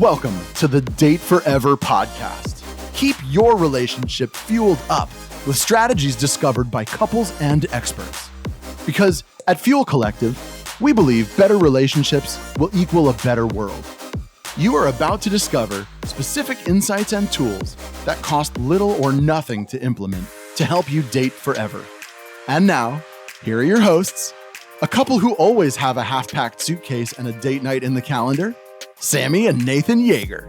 Welcome to the Date Forever podcast. Keep your relationship fueled up with strategies discovered by couples and experts. Because at Fuel Collective, we believe better relationships will equal a better world. You are about to discover specific insights and tools that cost little or nothing to implement to help you date forever. And now, here are your hosts, a couple who always have a half-packed suitcase and a date night in the calendar, Sammy and Nathan Yeager.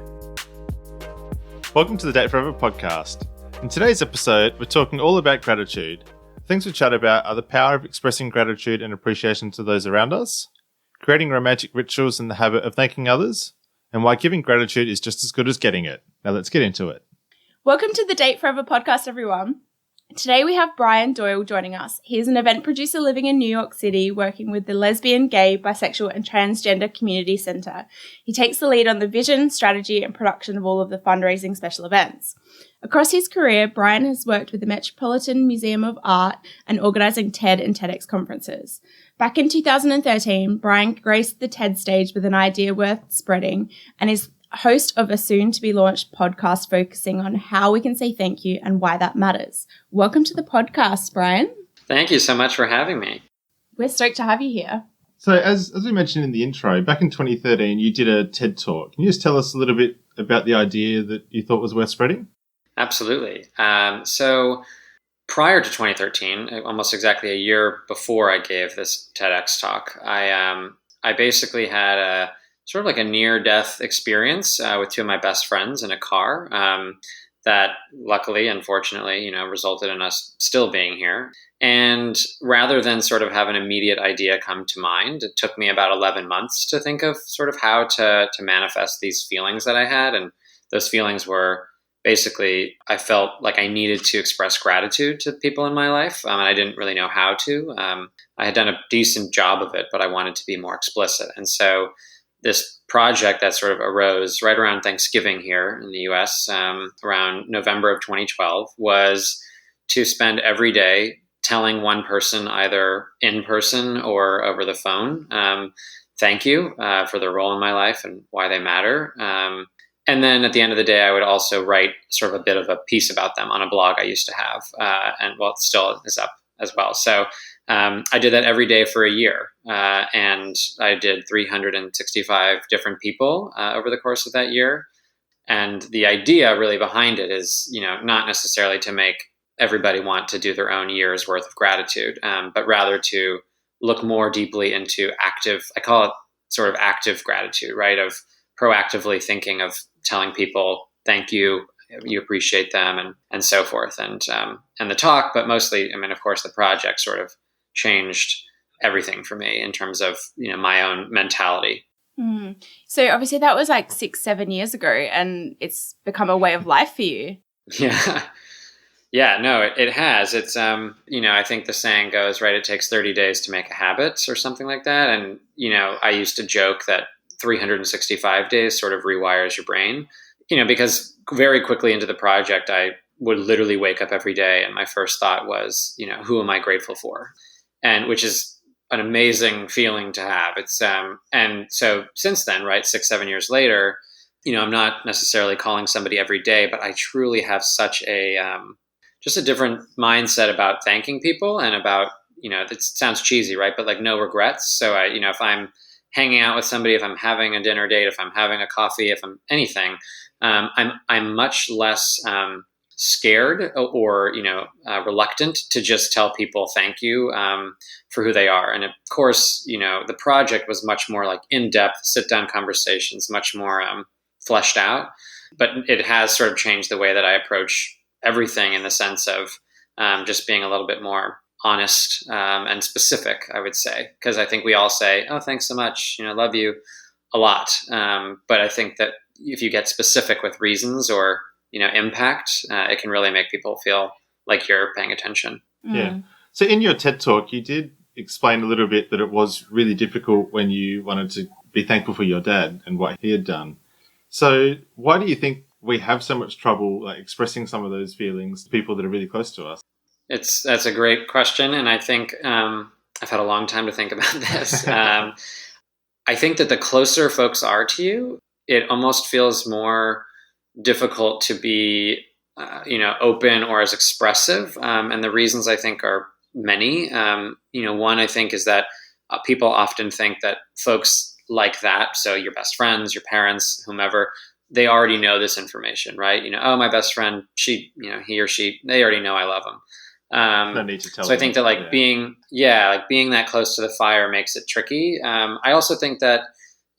Welcome to the Date Forever podcast. In today's episode, we're talking all about gratitude. Things we chat about are the power of expressing gratitude and appreciation to those around us, creating romantic rituals and the habit of thanking others, and why giving gratitude is just as good as getting it. Now let's get into it. Welcome to the Date Forever podcast, everyone. Today we have Brian Doyle joining us. He is an event producer living in New York City, working with the lesbian, gay, bisexual and transgender community centre. He takes the lead on the vision, strategy and production of all of the fundraising special events. Across his career, Brian has worked with the Metropolitan Museum of Art and organising TED and TEDx conferences. Back in 2013, Brian graced the TED stage with an idea worth spreading and is host of a soon-to-be-launched podcast focusing on how we can say thank you and why that matters. Welcome to the podcast, Brian. Thank you so much for having me. We're stoked to have you here. So as we mentioned in the intro, back in 2013, you did a TED Talk. Can you just tell us a little bit about the idea that you thought was worth spreading? Absolutely. So prior to 2013, almost exactly a year before I gave this TEDx talk, I basically had a sort of like a near-death experience with two of my best friends in a car that luckily, unfortunately, resulted in us still being here. And rather than sort of have an immediate idea come to mind, it took me about 11 months to think of sort of how to manifest these feelings that I had. And those feelings were basically, I felt like I needed to express gratitude to people in my life. And I didn't really know how to. I had done a decent job of it, but I wanted to be more explicit. And so this project that sort of arose right around Thanksgiving here in the US, around November of 2012, was to spend every day telling one person, either in person or over the phone, thank you for their role in my life and why they matter. And then at the end of the day, I would also write sort of a bit of a piece about them on a blog I used to have, and well, it still is up as well. So I did that every day for a year, and I did 365 different people over the course of that year. And the idea really behind it is, not necessarily to make everybody want to do their own year's worth of gratitude, but rather to look more deeply into I call it sort of active gratitude, right? Of proactively thinking of telling people, thank you, you appreciate them, and so forth. And the talk, but mostly, of course, the project sort of changed everything for me in terms of, my own mentality. So obviously that was like 6-7 years ago and it's become a way of life for you. Yeah. Yeah, no, it has. It's, I think the saying goes, right, it takes 30 days to make a habit or something like that. And, I used to joke that 365 days sort of rewires your brain, because very quickly into the project, I would literally wake up every day and my first thought was, who am I grateful for? And which is an amazing feeling to have. It's and so since then, right, 6-7 years later, I'm not necessarily calling somebody every day, but I truly have such a just a different mindset about thanking people and about, it sounds cheesy, right, but like no regrets. So I, if I'm hanging out with somebody, if I'm having a dinner date, if I'm having a coffee, if I'm anything, I'm much less scared or reluctant to just tell people thank you for who they are. And of course, the project was much more like in-depth sit-down conversations, much more fleshed out. But it has sort of changed the way that I approach everything in the sense of just being a little bit more honest and specific, I would say, because I think we all say, "Oh, thanks so much, love you," a lot. But I think that if you get specific with reasons or impact, it can really make people feel like you're paying attention. Yeah. So in your TED Talk, you did explain a little bit that it was really difficult when you wanted to be thankful for your dad and what he had done. So why do you think we have so much trouble expressing some of those feelings to people that are really close to us? That's a great question. And I think I've had a long time to think about this. I think that the closer folks are to you, it almost feels more difficult to be, open or as expressive. And the reasons I think are many. One I think is that people often think that folks like that, so your best friends, your parents, whomever, they already know this information, right? Oh, my best friend, he or she, they already know I love them. No need to tell so I think that being that close to the fire makes it tricky. I also think that,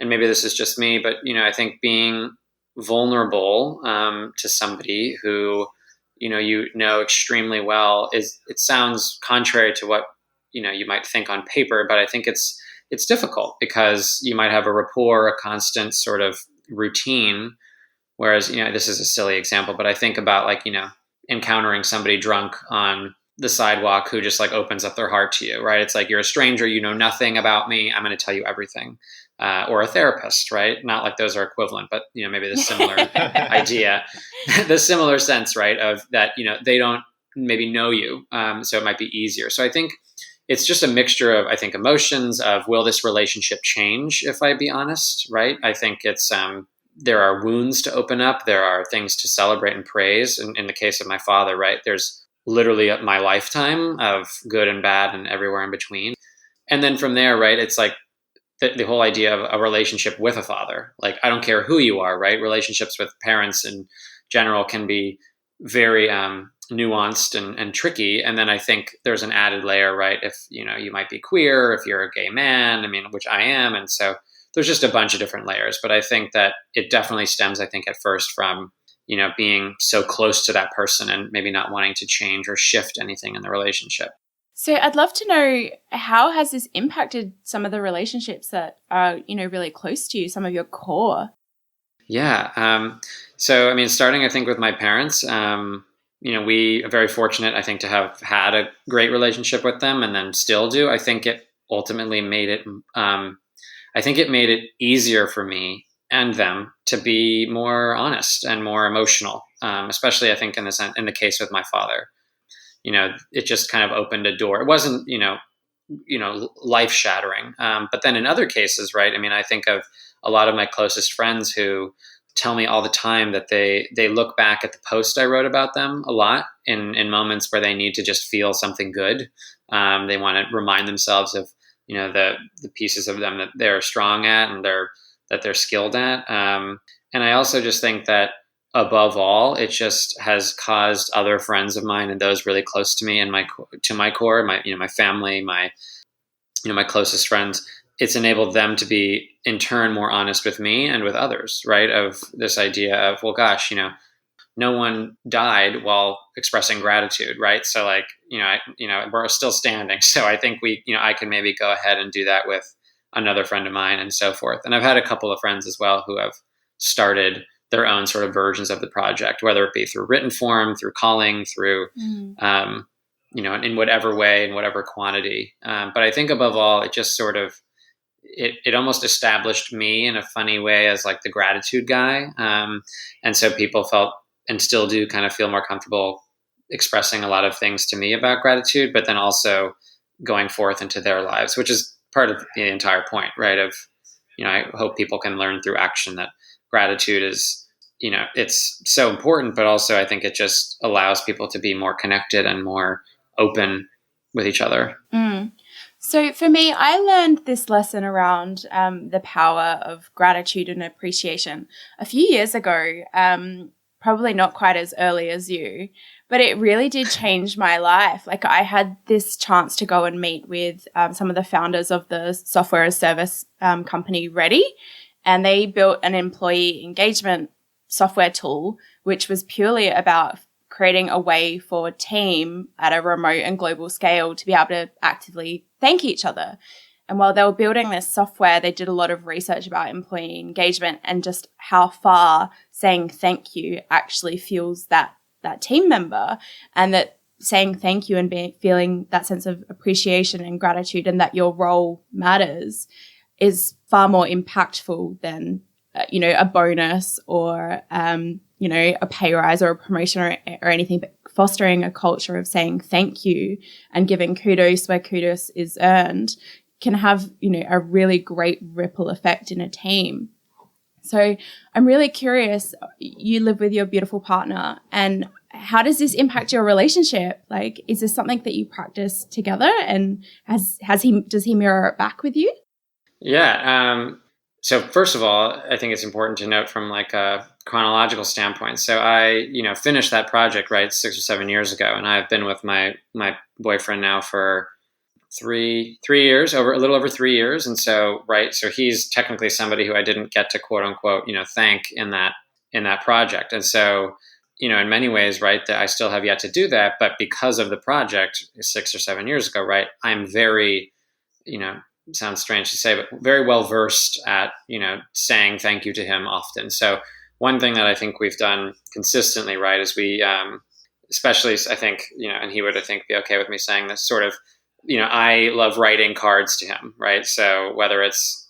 and maybe this is just me, but I think being vulnerable to somebody who you know extremely well it sounds contrary to what you might think on paper, but I think it's difficult because you might have a rapport, a constant sort of routine. Whereas this is a silly example, but I think about encountering somebody drunk on the sidewalk who just opens up their heart to you, right? It's like, you're a stranger, you know nothing about me, I'm going to tell you everything. Or a therapist, right? Not like those are equivalent, but maybe the similar idea, the similar sense, right? Of that, they don't maybe know you, so it might be easier. So I think it's just a mixture of, I think, emotions of, will this relationship change if I be honest, right? I think it's there are wounds to open up, there are things to celebrate and praise. In the case of my father, right, there's literally my lifetime of good and bad and everywhere in between. And then from there, right, it's like the whole idea of a relationship with a father. Like, I don't care who you are, right? Relationships with parents in general can be very nuanced and tricky. And then I think there's an added layer, right? If, you might be queer, if you're a gay man, which I am. And so there's just a bunch of different layers. But I think that it definitely stems, I think, at first from, being so close to that person and maybe not wanting to change or shift anything in the relationship. So I'd love to know, how has this impacted some of the relationships that are, really close to you, some of your core? Yeah. So, starting, I think, with my parents, we are very fortunate, I think, to have had a great relationship with them and then still do. I think it ultimately made it, easier for me and them to be more honest and more emotional, especially, I think, in the case with my father. It just kind of opened a door. It wasn't, life shattering. But then in other cases, right, I think of a lot of my closest friends who tell me all the time that they look back at the post I wrote about them a lot in moments where they need to just feel something good. They want to remind themselves of, the pieces of them that they're strong at and that they're skilled at. And I also just think that, above all, it just has caused other friends of mine and those really close to me and my core, my family, my closest friends. It's enabled them to be, in turn, more honest with me and with others, right? Of this idea of, well, gosh, no one died while expressing gratitude, right? So we're still standing. So I think I can maybe go ahead and do that with another friend of mine and so forth. And I've had a couple of friends as well who have started their own sort of versions of the project, whether it be through written form, through calling, through, in whatever way, in whatever quantity. But I think above all, it just sort of, it almost established me in a funny way as the gratitude guy. And so people felt, and still do, kind of feel more comfortable expressing a lot of things to me about gratitude, but then also going forth into their lives, which is part of the entire point, right? Of, I hope people can learn through action that gratitude is, it's so important, but also I think it just allows people to be more connected and more open with each other. So for me, I learned this lesson around the power of gratitude and appreciation a few years ago, probably not quite as early as you, but it really did change my life. I had this chance to go and meet with some of the founders of the software as service company Ready, and they built an employee engagement software tool, which was purely about creating a way for a team at a remote and global scale to be able to actively thank each other. And while they were building this software, they did a lot of research about employee engagement and just how far saying thank you actually fuels that team member, and that saying thank you and feeling that sense of appreciation and gratitude and that your role matters is far more impactful than, a bonus or, a pay rise or a promotion or anything, but fostering a culture of saying thank you and giving kudos where kudos is earned can have, a really great ripple effect in a team. So I'm really curious, you live with your beautiful partner, and how does this impact your relationship? Like, is this something that you practice together, and does he mirror it back with you? Yeah. So first of all, I think it's important to note from like a chronological standpoint. So I, finished that project, right, 6 or 7 years ago, and I've been with my boyfriend now for three years, over a little over 3 years. And so, right, so he's technically somebody who I didn't get to quote unquote, thank in that project. And so, in many ways, right, that I still have yet to do that, but because of the project 6 or 7 years ago, right, I'm very, sounds strange to say, but very well versed at, saying thank you to him often. So one thing that I think we've done consistently, right, is we, especially, I think, and he would, I think, be okay with me saying this sort of, I love writing cards to him, right? So whether it's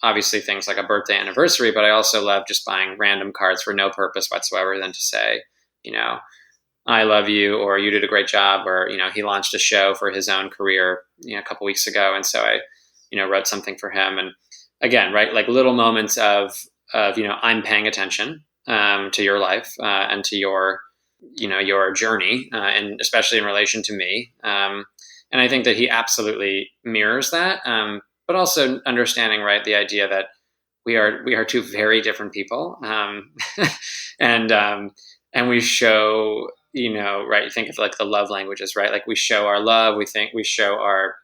obviously things like a birthday anniversary, but I also love just buying random cards for no purpose whatsoever than to say, I love you, or you did a great job, or, he launched a show for his own career, a couple weeks ago. And so I, wrote something for him. And again, right, like little moments of, I'm paying attention to your life and to your journey, and especially in relation to me. And I think that he absolutely mirrors that, but also understanding, right, the idea that we are two very different people, and we show, right. You think of like the love languages, right? Like we show our love, we show our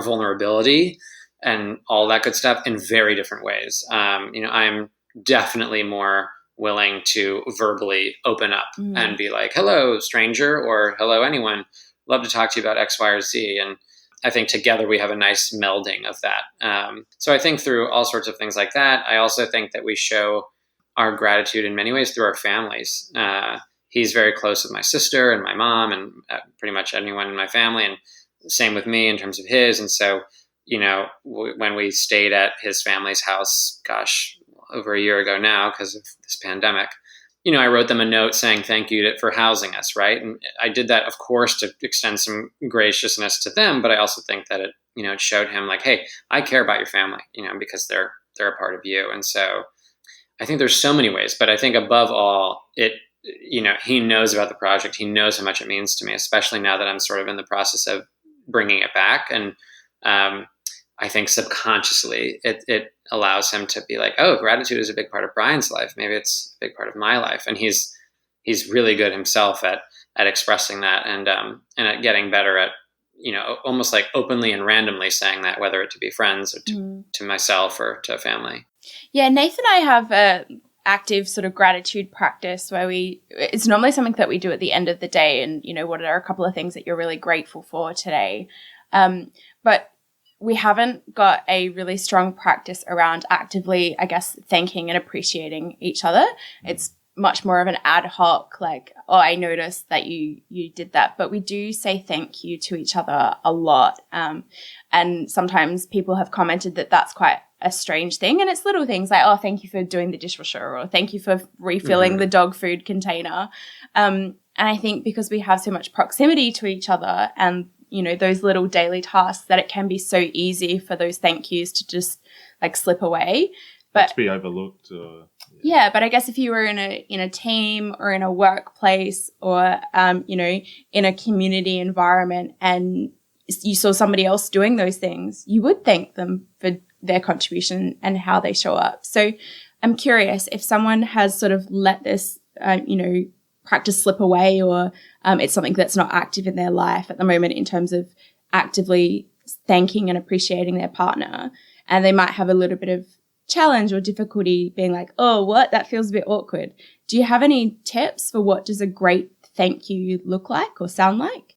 vulnerability and all that good stuff in very different ways. I'm definitely more willing to verbally open up and be like, hello, stranger, or hello, anyone. Love to talk to you about X, Y, or Z. And I think together we have a nice melding of that. So I think through all sorts of things like that, I also think that we show our gratitude in many ways through our families. He's very close with my sister and my mom and pretty much anyone in my family, and same with me in terms of his. And so, when we stayed at his family's house, gosh, over a year ago now because of this pandemic, I wrote them a note saying thank you for housing us, right? And I did that, of course, to extend some graciousness to them, but I also think that it showed him like, hey, I care about your family, because they're a part of you. And so I think there's so many ways, but I think above all, he knows about the project. He knows how much it means to me, especially now that I'm sort of in the process of bringing it back. And I think subconsciously it allows him to be like, oh, gratitude is a big part of Brian's life. Maybe it's a big part of my life. And he's really good himself at expressing that and at getting better at, almost like openly and randomly saying that, whether it to be friends or to myself or to family. Yeah, Nathan and I have a active sort of gratitude practice where it's normally something that we do at the end of the day, and what are a couple of things that you're really grateful for today, but we haven't got a really strong practice around actively, I guess, thanking and appreciating each other. It's much more of an ad hoc, like, oh, I noticed that you did that. But we do say thank you to each other a lot. And sometimes people have commented that that's quite a strange thing. And it's little things like, oh, thank you for doing the dishwasher, or thank you for refilling the dog food container. And I think because we have so much proximity to each other and those little daily tasks, that it can be so easy for those thank yous to just like slip away. But to be overlooked. Yeah, but I guess if you were in a team or in a workplace or in a community environment and you saw somebody else doing those things, you would thank them for their contribution and how they show up. So I'm curious if someone has sort of let this practice slip away, or it's something that's not active in their life at the moment in terms of actively thanking and appreciating their partner, and they might have a little bit of challenge or difficulty being like, oh, what? That feels a bit awkward. Do you have any tips for what does a great thank you look like or sound like?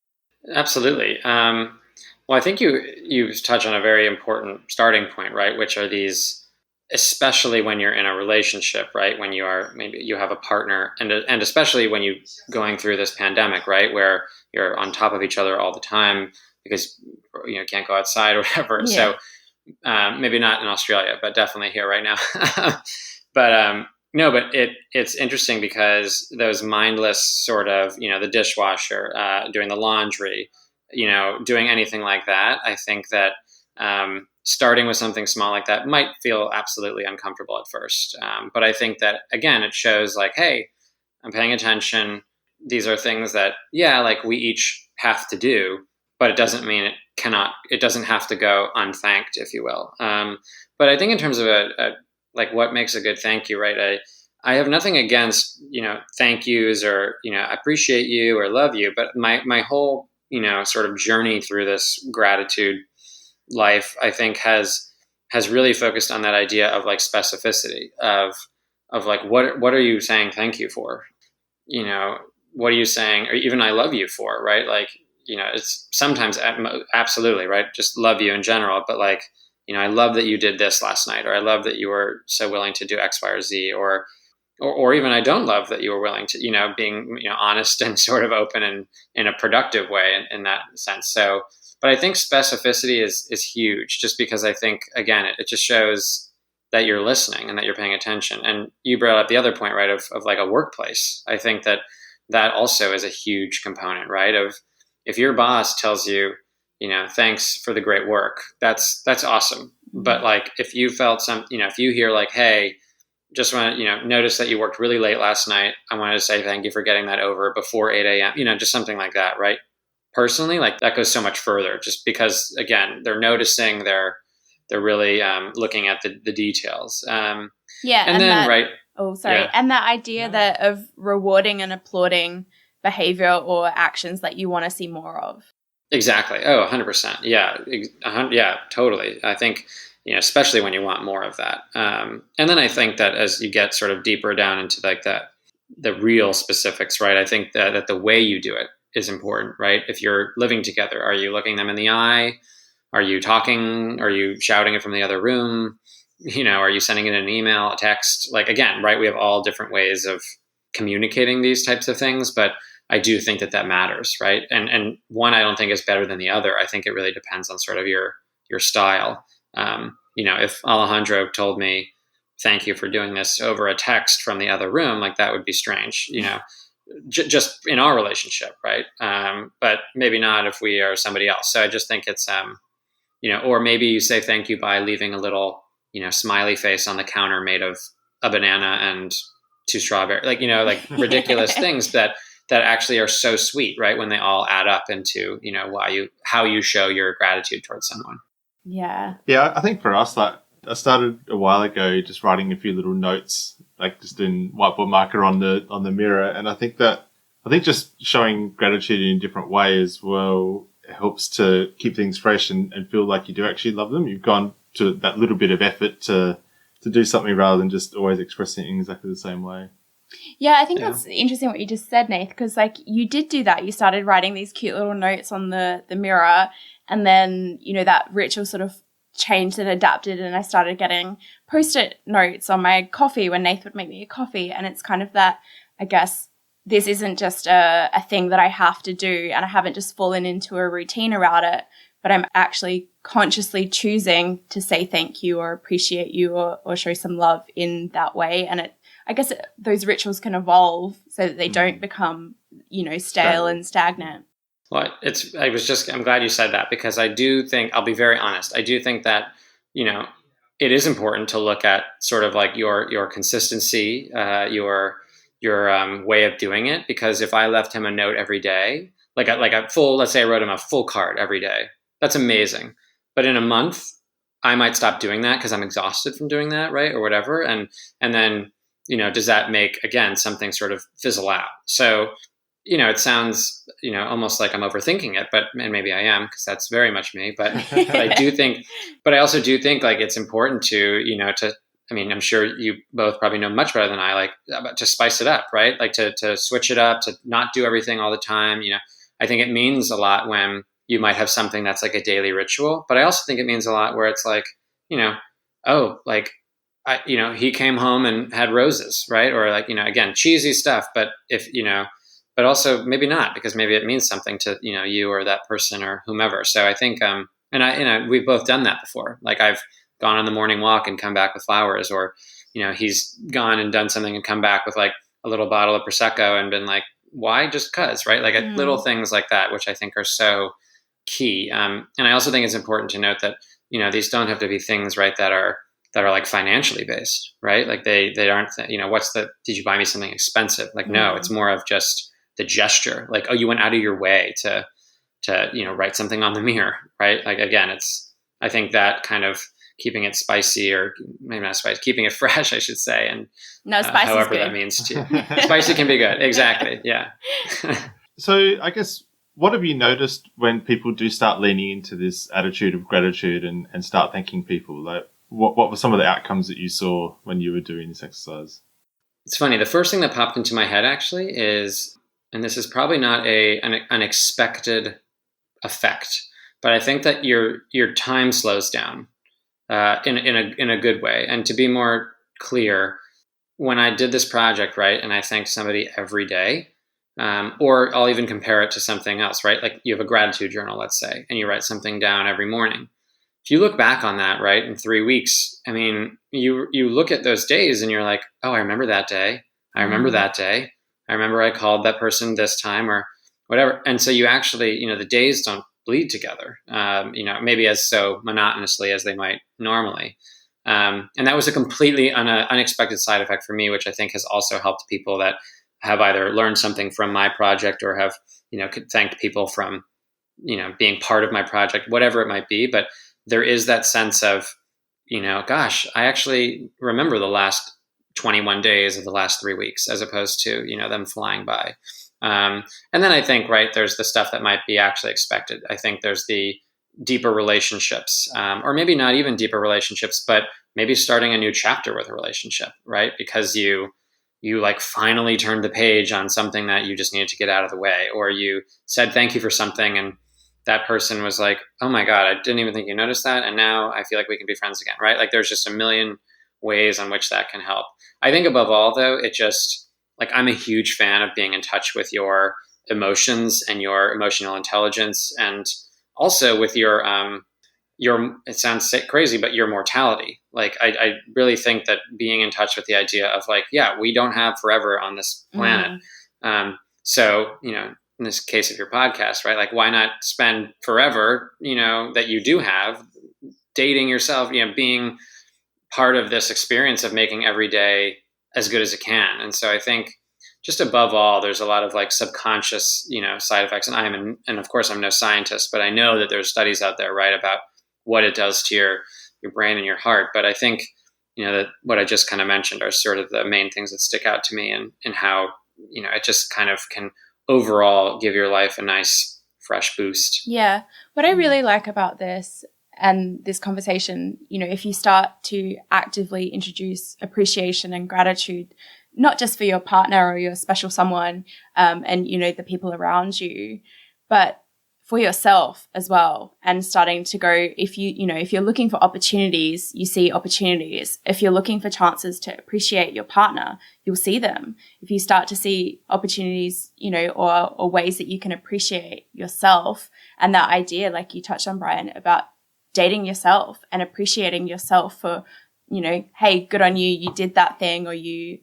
Absolutely. Well, I think you touch on a very important starting point, right? Which are these, especially when you're in a relationship, right? When maybe you have a partner, and especially when you're going through this pandemic, right? Where you're on top of each other all the time because can't go outside or whatever. Yeah. So maybe not in Australia, but definitely here right now. But it's interesting because those mindless sort of, the dishwasher, doing the laundry, doing anything like that. I think that starting with something small like that might feel absolutely uncomfortable at first. But I think that, again, it shows like, hey, I'm paying attention. These are things that, yeah, like we each have to do, but it doesn't mean it doesn't have to go unthanked, if you will. But I think in terms of like what makes a good thank you, right? I have nothing against, thank yous or, appreciate you or love you, but my whole, sort of journey through this gratitude life, I think has really focused on that idea of like specificity of like, what are you saying thank you for? What are you saying, or even I love you for, right? Like, it's sometimes absolutely right. Just love you in general, but like, I love that you did this last night, or I love that you were so willing to do X, Y, or Z, or even I don't love that you were willing to, being, honest and sort of open and in a productive way in that sense. So, but I think specificity is huge, just because I think, again, it just shows that you're listening and that you're paying attention. And you brought up the other point, right, of like a workplace. I think that also is a huge component, right? Of if your boss tells you, thanks for the great work, that's awesome. But like, if you felt if you hear like, hey, just want to, notice that you worked really late last night. I wanted to say thank you for getting that over before 8 a.m., just something like that, right? Personally, like that goes so much further, just because, again, they're noticing, they're really looking at the details. And then, that, right. Oh, sorry. Yeah. And that idea that of rewarding and applauding behavior or actions that you want to see more of. Exactly. Oh, 100%. Yeah. Yeah, totally. I think, especially when you want more of that. And then I think that as you get sort of deeper down into like the real specifics, right? I think that the way you do it is important, right? If you're living together, are you looking them in the eye? Are you talking? Are you shouting it from the other room? Are you sending it in an email, a text? Like, again, right? We have all different ways of communicating these types of things, but I do think that matters, right? And one I don't think is better than the other. I think it really depends on sort of your style. If Alejandro told me, thank you for doing this over a text from the other room, like that would be strange, just in our relationship, right? But maybe not if we are somebody else. So I just think it's, or maybe you say thank you by leaving a little, smiley face on the counter made of a banana and 2 strawberries, like ridiculous things that actually are so sweet, right? When they all add up into, how you show your gratitude towards someone. Yeah. Yeah, I think for us, like I started a while ago just writing a few little notes, like just in whiteboard marker on the mirror. And I think just showing gratitude in a different way as well helps to keep things fresh and feel like you do actually love them. You've gone to that little bit of effort to do something rather than just always expressing it in exactly the same way. Yeah, I think that's interesting what you just said, Nath, because like you did do that. You started writing these cute little notes on the mirror, and then, that ritual sort of changed and adapted, and I started getting Post-it notes on my coffee when Nath would make me a coffee. And it's kind of that, I guess, this isn't just a thing that I have to do, and I haven't just fallen into a routine around it, but I'm actually consciously choosing to say thank you or appreciate you or show some love in that way. And those rituals can evolve so that they don't become, stale and stagnant. Well, I'm glad you said that, because I do think, I'll be very honest, I do think that, it is important to look at sort of like your consistency, your way of doing it. Because if I left him a note every day, like a full, let's say I wrote him a full card every day, that's amazing. But in a month, I might stop doing that because I'm exhausted from doing that, right? Or whatever. And then, does that make, again, something sort of fizzle out? So, it sounds, almost like I'm overthinking it, and maybe I am, because that's very much me. But I also do think like it's important to, I'm sure you both probably know much better than I, like to spice it up, right? Like to switch it up, to not do everything all the time. I think it means a lot when you might have something that's like a daily ritual, but I also think it means a lot where it's like, he came home and had roses, right? Or like, again, cheesy stuff, but but also maybe not, because maybe it means something to, you or that person or whomever. So I think, we've both done that before. Like I've gone on the morning walk and come back with flowers, or, he's gone and done something and come back with like a little bottle of Prosecco and been like, why? Just cause, right? Like little things like that, which I think are so key. And I also think it's important to note that, these don't have to be things, right, that are like financially based, right? Like they aren't, did you buy me something expensive? Like, no, it's more of just the gesture. Like, oh, you went out of your way to write something on the mirror, right? Like, again, I think that kind of keeping it spicy, or maybe not spicy, keeping it fresh, I should say. And no, spicy however good. that means too. Spicy can be good. Exactly. Yeah. So I guess, what have you noticed when people do start leaning into this attitude of gratitude and start thanking people? Like, what were some of the outcomes that you saw when you were doing this exercise? It's funny. The first thing that popped into my head actually is, and this is probably not an unexpected effect, but I think that your time slows down in a good way. And to be more clear, when I did this project, right, and I thanked somebody every day, or I'll even compare it to something else, right? Like you have a gratitude journal, let's say, and you write something down every morning. If you look back on that, right, in 3 weeks, I mean, you look at those days and you're like, oh, I remember that day. I remember that day. I remember I called that person this time or whatever. And so you actually, the days don't bleed together, maybe as so monotonously as they might normally. And that was a completely unexpected side effect for me, which I think has also helped people that have either learned something from my project or have, thanked people from, being part of my project, whatever it might be. But there is that sense of, gosh, I actually remember the last 21 days of the last 3 weeks, as opposed to, them flying by. And then I think, right, there's the stuff that might be actually expected. I think there's the deeper relationships, or maybe not even deeper relationships, but maybe starting a new chapter with a relationship, right? Because you like finally turned the page on something that you just needed to get out of the way, or you said thank you for something and that person was like, oh my God, I didn't even think you noticed that. And now I feel like we can be friends again, right? Like there's just a million ways on which that can help. I think above all though, it just, like, I'm a huge fan of being in touch with your emotions and your emotional intelligence, and also with your, it sounds crazy, but your mortality. Like, I really think that being in touch with the idea of like, yeah, we don't have forever on this planet. So, in this case of your podcast, right? Like, why not spend forever, that you do have dating yourself, being part of this experience of making every day as good as it can. And so I think just above all, there's a lot of like subconscious, side effects. And and of course I'm no scientist, but I know that there's studies out there, right, about what it does to your brain and your heart. But I think, that what I just kind of mentioned are sort of the main things that stick out to me, and how, it just kind of can overall give your life a nice fresh boost. Yeah. What I really like about this and this conversation, if you start to actively introduce appreciation and gratitude, not just for your partner or your special someone, and, the people around you, but for yourself as well. And starting to go, if you're looking for opportunities, you see opportunities. If you're looking for chances to appreciate your partner, you'll see them. If you start to see opportunities, or ways that you can appreciate yourself, and that idea, like you touched on, Brian, about dating yourself and appreciating yourself for, hey, good on you, you did that thing, or you,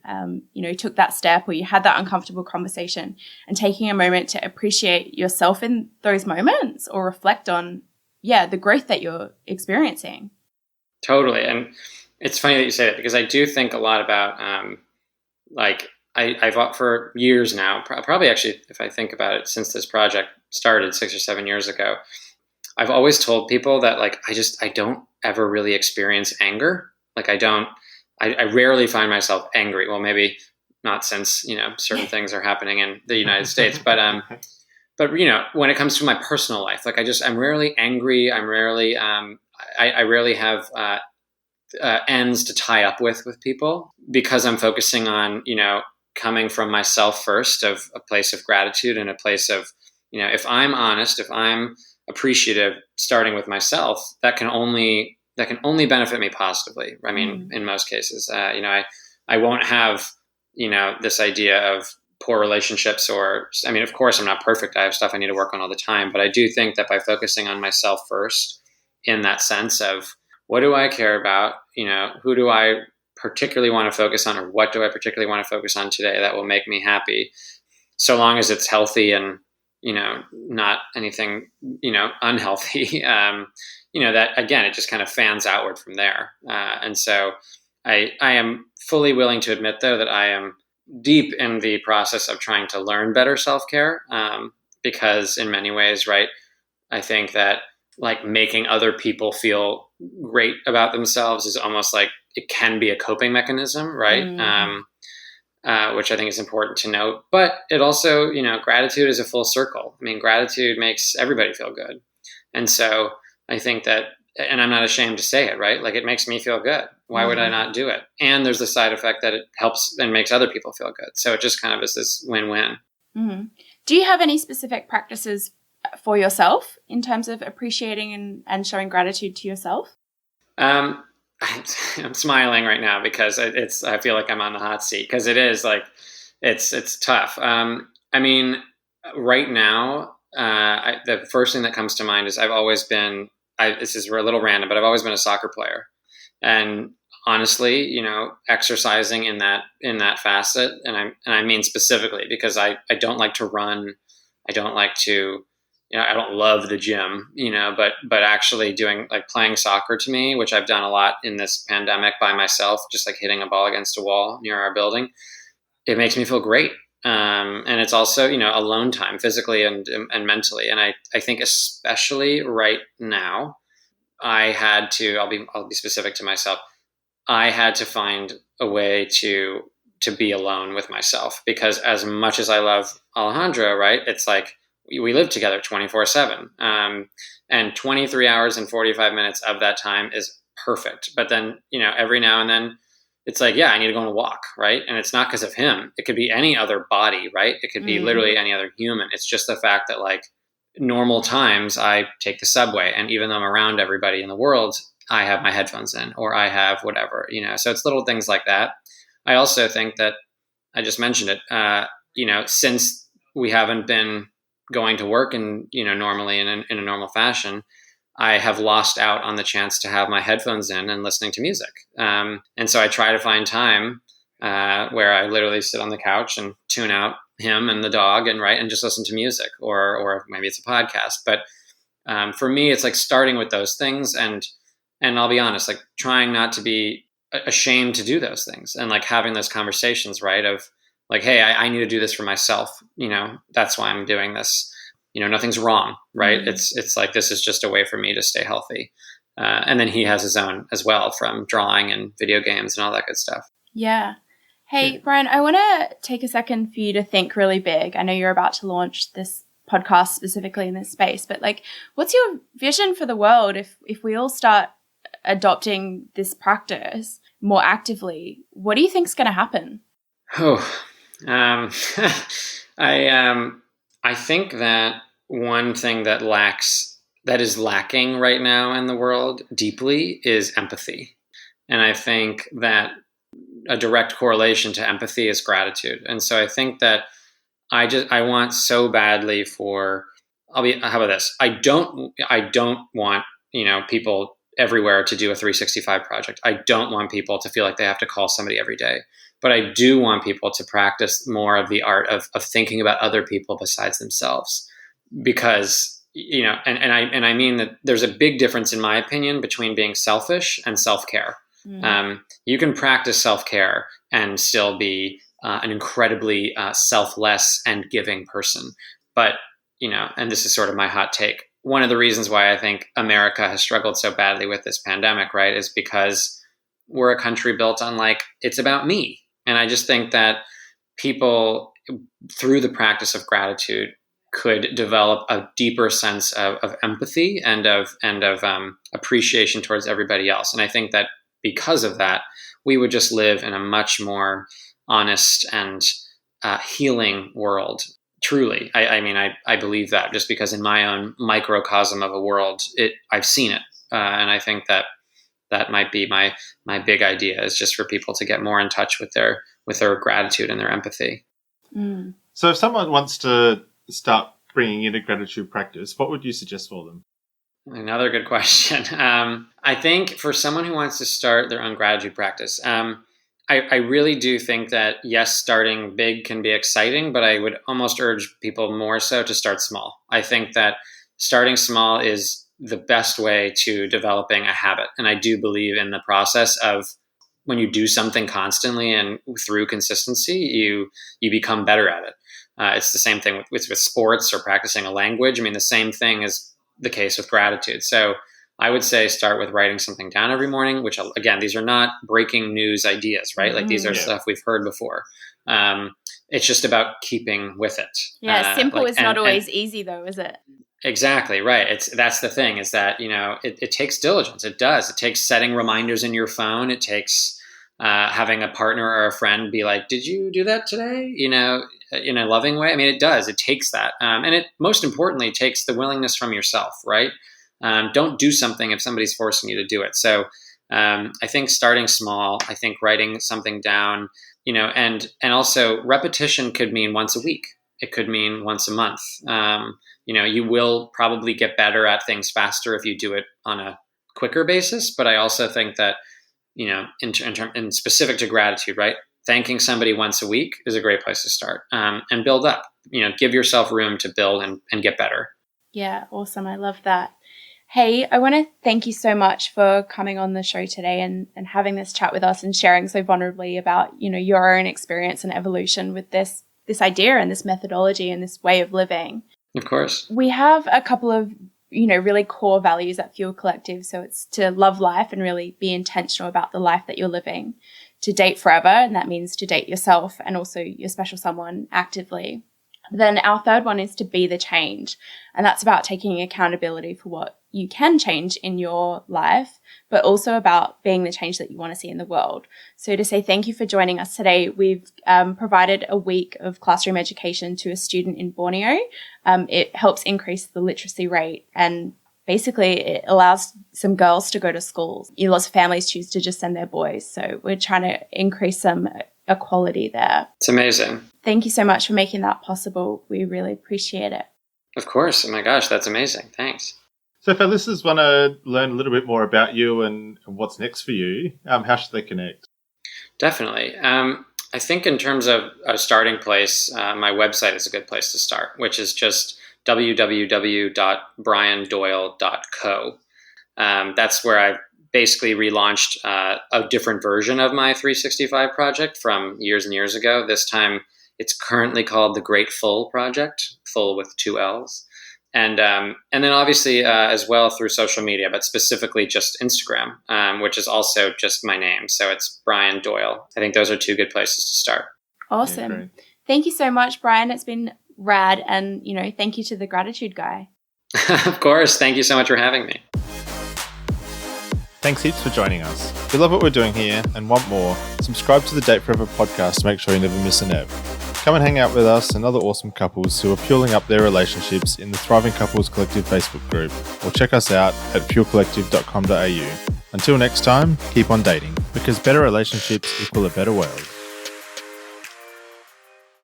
took that step, or you had that uncomfortable conversation, and taking a moment to appreciate yourself in those moments, or reflect on, the growth that you're experiencing. Totally. And it's funny that you say that, because I do think a lot about, I've for years now, probably actually, if I think about it, since this project started 6 or 7 years ago, I've always told people that, like, I don't ever really experience anger. Like, I rarely find myself angry. Well, maybe not since, certain things are happening in the United States, but when it comes to my personal life, like I'm rarely angry. I'm rarely, I rarely have, ends to tie up with people, because I'm focusing on, coming from myself first, of a place of gratitude and a place of, if I'm honest, if I'm appreciative, starting with myself, that can only benefit me positively. I mean, in most cases, I won't have, this idea of poor relationships, or, I mean, of course I'm not perfect. I have stuff I need to work on all the time, but I do think that by focusing on myself first, in that sense of what do I care about, who do I particularly want to focus on, or what do I particularly want to focus on today that will make me happy, so long as it's healthy and, not anything, unhealthy, that again, it just kind of fans outward from there. And so I am fully willing to admit, though, that I am deep in the process of trying to learn better self-care, because in many ways, right, I think that like making other people feel great about themselves is almost like it can be a coping mechanism, right? Which I think is important to note. But it also, gratitude is a full circle. I mean, gratitude makes everybody feel good. And so I think that, and I'm not ashamed to say it, right? Like it makes me feel good. Why would I not do it? And there's the side effect that it helps and makes other people feel good. So it just kind of is this win-win. Mm-hmm. Do you have any specific practices for yourself in terms of appreciating and showing gratitude to yourself? I'm smiling right now because I feel like I'm on the hot seat because it is like, it's tough. I mean, right now, the first thing that comes to mind is I've always been, this is a little random, but I've always been a soccer player. And honestly, exercising in that facet, and I mean specifically because I don't like to run. I don't like to, I don't love the gym, but actually doing like playing soccer to me, which I've done a lot in this pandemic by myself, just like hitting a ball against a wall near our building, it makes me feel great. And it's also, alone time physically and mentally. And I think especially right now, I had to, I'll be specific to myself. I had to find a way to be alone with myself because as much as I love Alejandro, right, it's like we live together 24/7. And 23 hours and 45 minutes of that time is perfect. But then, every now and then it's like, yeah, I need to go on a walk, right? And it's not because of him. It could be any other body, right? It could be literally any other human. It's just the fact that like normal times I take the subway, and even though I'm around everybody in the world, I have my headphones in or I have whatever, so it's little things like that. I also think that I just mentioned it, since we haven't been going to work and, normally in a normal fashion, I have lost out on the chance to have my headphones in and listening to music. And so I try to find time where I literally sit on the couch and tune out him and the dog and just listen to music or maybe it's a podcast. But for me, it's like starting with those things and I'll be honest, like trying not to be ashamed to do those things and like having those conversations, right? Of like, hey, I need to do this for myself. That's why I'm doing this. Nothing's wrong, right? It's like, this is just a way for me to stay healthy. And then he has his own as well from drawing and video games and all that good stuff. Yeah. Hey, Brian, I want to take a second for you to think really big. I know you're about to launch this podcast specifically in this space, but like, what's your vision for the world if we all start adopting this practice more actively? What do you think is going to happen? I think that one thing that is lacking right now in the world deeply is empathy. And I think that a direct correlation to empathy is gratitude. And so I think that I want so badly how about this? I don't want, people everywhere to do a 365 project. I don't want people to feel like they have to call somebody every day. But I do want people to practice more of the art of thinking about other people besides themselves, because and I mean that there's a big difference, in my opinion, between being selfish and self-care. You can practice self-care and still be an incredibly selfless and giving person. But and this is sort of my hot take. One of the reasons why I think America has struggled so badly with this pandemic, right, is because we're a country built on like it's about me. And I just think that people, through the practice of gratitude, could develop a deeper sense of empathy and of appreciation towards everybody else. And I think that because of that, we would just live in a much more honest and healing world. Truly, I believe that just because in my own microcosm of a world, I've seen it, and I think that might be my big idea, is just for people to get more in touch with their gratitude and their empathy. So if someone wants to start bringing in a gratitude practice, what would you suggest for them? Another good question. I think for someone who wants to start their own gratitude practice, I really do think that, yes, starting big can be exciting, but I would almost urge people more so to start small. I think that starting small is the best way to developing a habit. And I do believe in the process of when you do something constantly and through consistency, you become better at it. It's the same thing with sports or practicing a language. I mean, the same thing is the case with gratitude. So I would say start with writing something down every morning, which again, these are not breaking news ideas, right? Like these are stuff we've heard before. It's just about keeping with it. Yeah, simple is not always easy though, is it? Exactly, right. That's the thing is that, it takes diligence. It does. It takes setting reminders in your phone. It takes having a partner or a friend be like, did you do that today? In a loving way. I mean, it does. It takes that. And it most importantly takes the willingness from yourself, right? Don't do something if somebody's forcing you to do it. So I think starting small, I think writing something down, and also repetition could mean once a week. It could mean once a month. You will probably get better at things faster if you do it on a quicker basis. But I also think that, in specific to gratitude, right? Thanking somebody once a week is a great place to start, and build up, give yourself room to build and get better. Yeah. Awesome. I love that. Hey, I want to thank you so much for coming on the show today and having this chat with us and sharing so vulnerably about, your own experience and evolution with this idea and this methodology and this way of living. Of course. We have a couple of, really core values at Fuel Collective. So it's to love life and really be intentional about the life that you're living, to date forever, and that means to date yourself and also your special someone actively. Then our third one is to be the change. And that's about taking accountability for what you can change in your life, but also about being the change that you want to see in the world. So to say thank you for joining us today, we've provided a week of classroom education to a student in Borneo. It helps increase the literacy rate, and basically it allows some girls to go to schools. Lots of families choose to just send their boys. So we're trying to increase some equality there. It's amazing. Thank you so much for making that possible. We really appreciate it. Of course. Oh my gosh, that's amazing. Thanks. So if our listeners want to learn a little bit more about you and what's next for you, how should they connect? Definitely. I think in terms of a starting place, my website is a good place to start, which is just www.briandoyle.co. That's where I basically relaunched a different version of my 365 project from years and years ago. This time it's currently called the Great Full Project, full with 2 L's. And then obviously as well through social media, but specifically just Instagram, which is also just my name. So it's Brian Doyle. I think those are 2 good places to start. Awesome. Yeah, thank you so much, Brian. It's been rad. And, thank you to the Gratitude Guy. Of course. Thank you so much for having me. Thanks heaps for joining us. If you love what we're doing here and want more, subscribe to the Date Forever podcast to make sure you never miss an ep. Come and hang out with us and other awesome couples who are fueling up their relationships in the Thriving Couples Collective Facebook group, or check us out at fuelcollective.com.au. Until next time, keep on dating, because better relationships equal a better world.